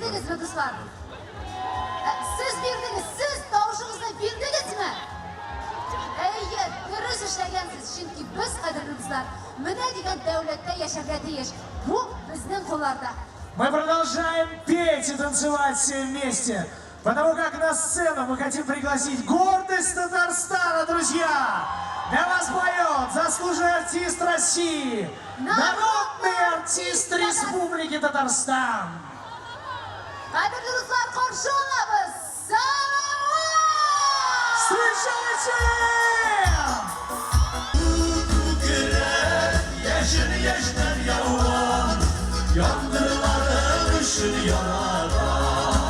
bildiniz mi kızlar? Siz bildiniz, siz davuşunuzla bildiniz mi? Evet, dürüst işlegensiz. Çünkü biz kadirli kızlar, müne diyen devlette yaşamaya bu bizden kollarda. Мы продолжаем петь и танцевать все вместе, потому как на сцену мы хотим пригласить гордость Татарстана, друзья! Для вас поет заслуженный артист России, народный артист Республики Татарстан. Kadirli kızlar karşı olamız. Встречайте! Yeşil yeşler yavan, yandırları ışın yaradan.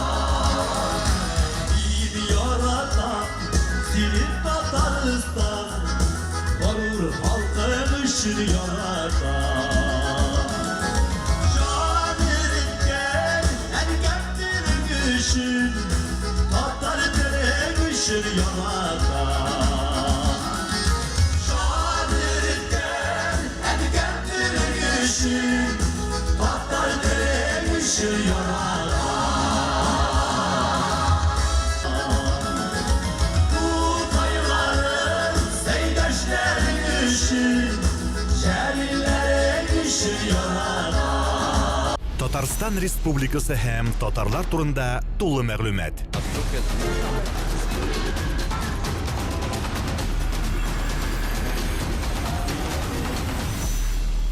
Bir yaradan, silip Tataristan, korur halkın ışın yaradan. Şahirin gel, erkeklerin ışın, Tatarların ışın yaradan. Şahirin gel, erkeklerin ışın, Tatarların ışın yaradan. Bu dayıların, seydaşların ışın, şehirlerin ışın yaradan. Татарстан Республикасы һәм татарлар турында тулы мәгълүмат.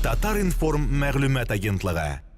Татар информ мәгълүмат агентлыгы.